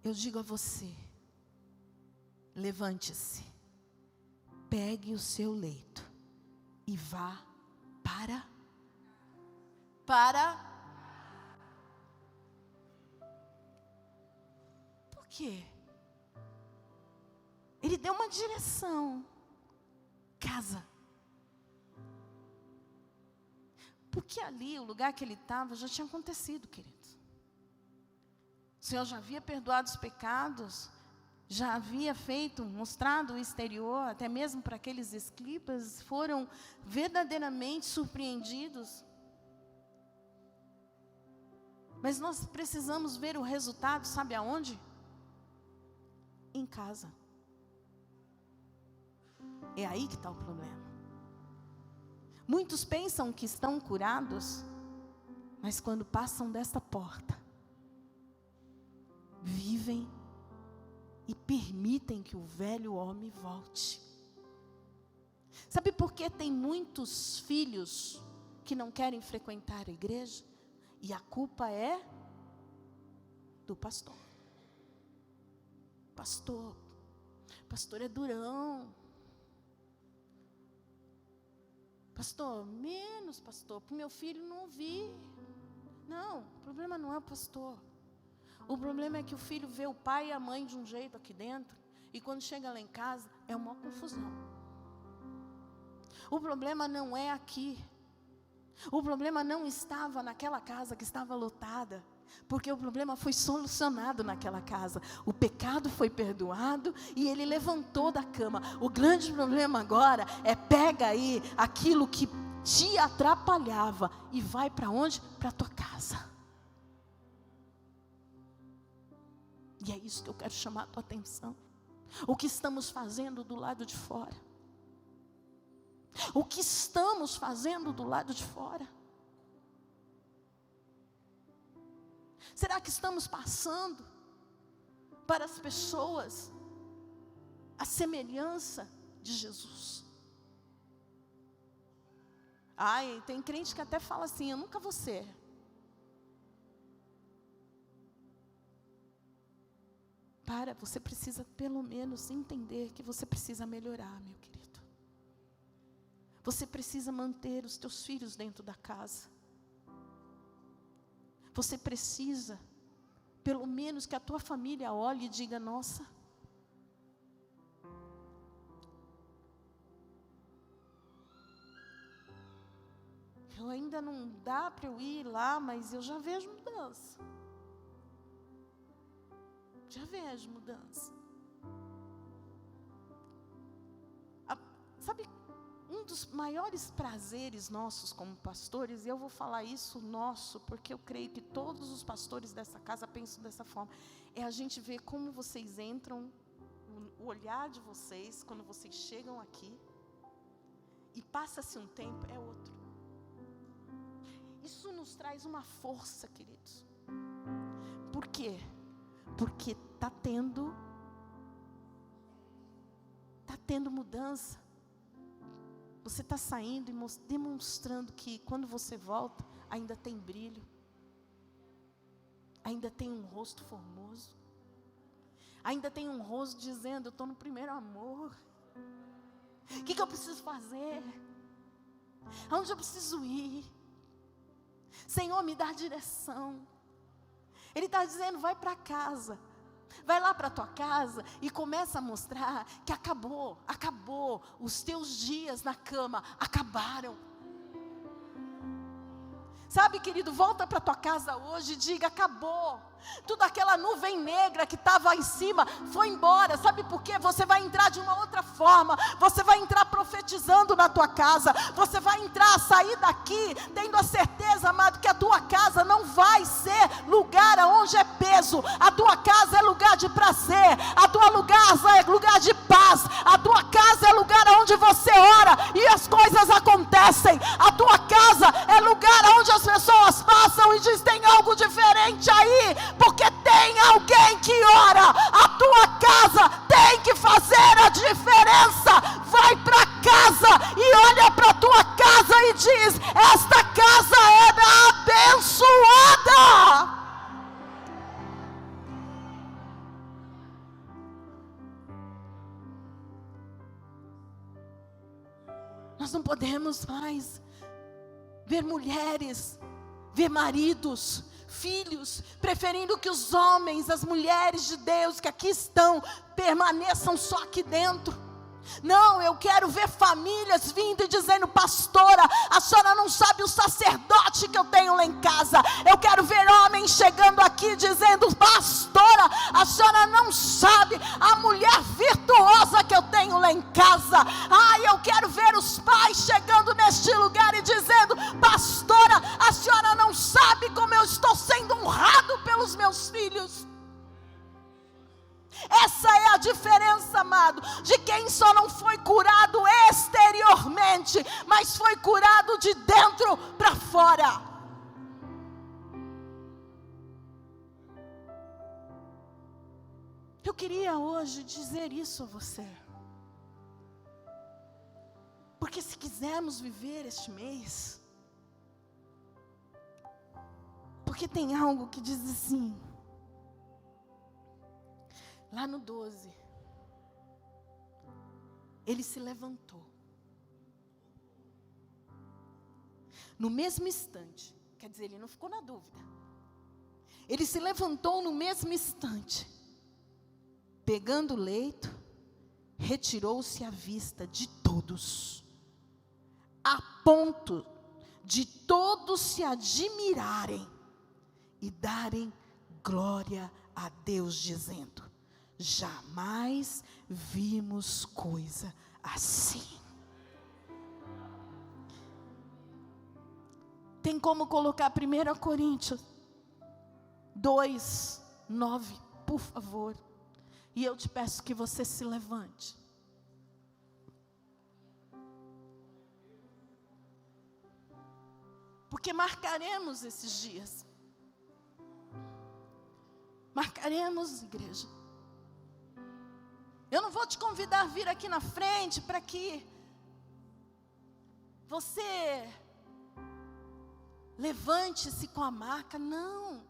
eu digo a você, levante-se, pegue o seu leito e vá para. Por quê? Ele deu uma direção. Casa. Porque ali, o lugar que ele estava, já tinha acontecido, queridos. O Senhor já havia perdoado os pecados, já havia mostrado o exterior, até mesmo para aqueles escribas, foram verdadeiramente surpreendidos. Mas nós precisamos ver o resultado, sabe aonde? Em casa. É aí que está o problema. Muitos pensam que estão curados, mas quando passam desta porta, vivem e permitem que o velho homem volte. Sabe por que tem muitos filhos que não querem frequentar a igreja? E a culpa é do pastor. Pastor é durão. Pastor, menos pastor, para o meu filho não ouvir. Não, o problema não é o pastor. O problema é que o filho vê o pai e a mãe de um jeito aqui dentro, e quando chega lá em casa, é uma confusão. O problema não é aqui. O problema não estava naquela casa que estava lotada, porque o problema foi solucionado naquela casa. O pecado foi perdoado e ele levantou da cama. O grande problema agora é: pega aí aquilo que te atrapalhava e vai para onde? Para a tua casa. E é isso que eu quero chamar a tua atenção. O que estamos fazendo do lado de fora? O que estamos fazendo do lado de fora? Será que estamos passando para as pessoas a semelhança de Jesus? Ai, tem crente que até fala assim: eu nunca vou ser. Você precisa pelo menos entender que você precisa melhorar, meu querido. Você precisa manter os teus filhos dentro da casa. Você precisa, pelo menos, que a tua família olhe e diga: nossa, eu ainda não dá para eu ir lá, mas eu já vejo mudança. Já vejo mudança. Sabe, um dos maiores prazeres nossos como pastores, e eu vou falar isso nosso, porque eu creio que todos os pastores dessa casa pensam dessa forma, é a gente ver como vocês entram, o olhar de vocês, quando vocês chegam aqui, e passa-se um tempo, é outro. Isso nos traz uma força, queridos. Por quê? Porque está tendo mudança. Você está saindo e demonstrando que quando você volta, ainda tem brilho. Ainda tem um rosto formoso. Ainda tem um rosto dizendo, eu estou no primeiro amor. O que eu preciso fazer? Aonde eu preciso ir? Senhor, me dá direção. Ele está dizendo, vai para casa. Vai lá para a tua casa e começa a mostrar que acabou. Os teus dias na cama acabaram. Sabe, querido, volta para a tua casa hoje e diga, acabou. Toda aquela nuvem negra que estava em cima foi embora. Sabe por quê? Você vai entrar de uma outra forma. Você vai entrar profetizando na tua casa. Você vai entrar, sair daqui tendo a certeza, amado, que a tua casa não vai ser lugar onde é peso. A tua casa é lugar de prazer. A tua casa é lugar de paz. A tua casa é lugar onde você ora e as coisas acontecem. A tua casa é lugar onde as pessoas passam e dizem, tem algo diferente aí. Porque tem alguém que ora. A tua casa tem que fazer a diferença. Vai para casa e olha para a tua casa e diz, esta casa é abençoada. Nós não podemos mais ver mulheres, ver maridos, filhos, preferindo que os homens, as mulheres de Deus que aqui estão, permaneçam só aqui dentro. Não, eu quero ver famílias vindo e dizendo, pastora, a senhora não sabe o sacerdote que eu tenho lá em casa. Eu quero ver homens chegando aqui dizendo, pastora, a senhora não sabe a mulher virtuosa que eu tenho lá em casa. Eu quero ver os pais chegando neste lugar e dizendo, pastora, a senhora não sabe como eu estou sendo honrado pelos meus filhos. Essa é a diferença, amado, de quem só não foi curado exteriormente, mas foi curado de dentro para fora. Eu queria hoje dizer isso a você, porque se quisermos viver este mês, porque tem algo que diz assim, lá no 12, ele se levantou. No mesmo instante, quer dizer, ele não ficou na dúvida. Ele se levantou no mesmo instante. Pegando o leito, retirou-se à vista de todos, a ponto de todos se admirarem e darem glória a Deus, dizendo, jamais vimos coisa assim. Tem como colocar 1 Coríntios 2, 9, por favor. E eu te peço que você se levante. Porque marcaremos esses dias. Marcaremos, igreja. Eu não vou te convidar a vir aqui na frente para que você levante-se com a marca, não.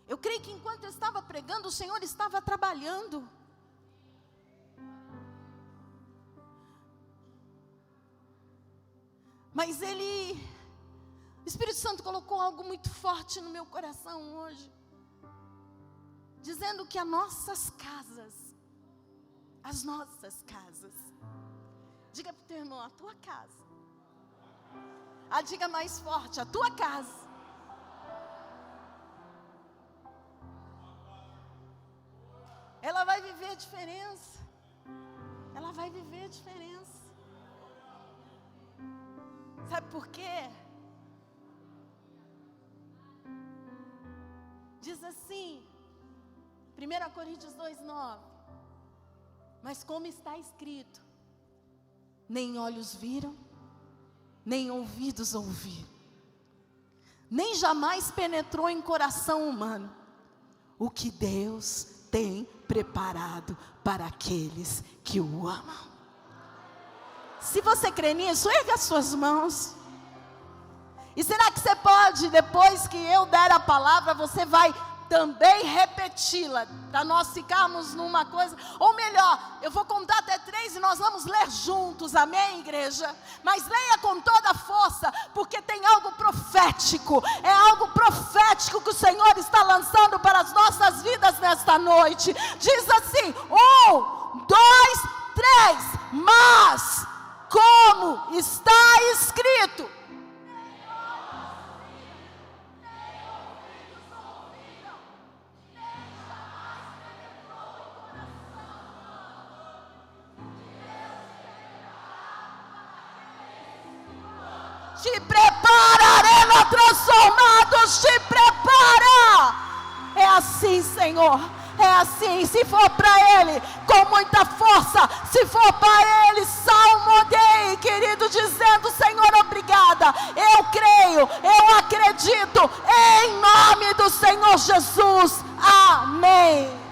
Eu creio que enquanto eu estava pregando, o Senhor estava trabalhando. Mas o Espírito Santo colocou algo muito forte no meu coração hoje, dizendo que as nossas casas, diga para o teu irmão, a tua casa, diga mais forte, a tua casa, ver a diferença. Ela vai viver a diferença. Sabe por quê? Diz assim, 1 Coríntios 2:9. Mas como está escrito, nem olhos viram, nem ouvidos ouviram, nem jamais penetrou em coração humano o que Deus tem preparado para aqueles que o amam. Se você crê nisso, erga as suas mãos. E será que você pode, depois que eu der a palavra, você vai também repeti-la, para nós ficarmos numa coisa, ou melhor, eu vou contar até 3 e nós vamos ler juntos, amém, igreja? Mas leia com toda a força, porque tem algo profético, é algo profético que o Senhor está lançando para as nossas vidas nesta noite. Diz assim, 1, 2, 3, mas como está escrito, te prepara, arena transformados, te prepara. É assim, Senhor, é assim. Se for para Ele, com muita força. Se for para Ele, salmodei, querido, dizendo, Senhor, obrigada. Eu creio, eu acredito, em nome do Senhor Jesus. Amém.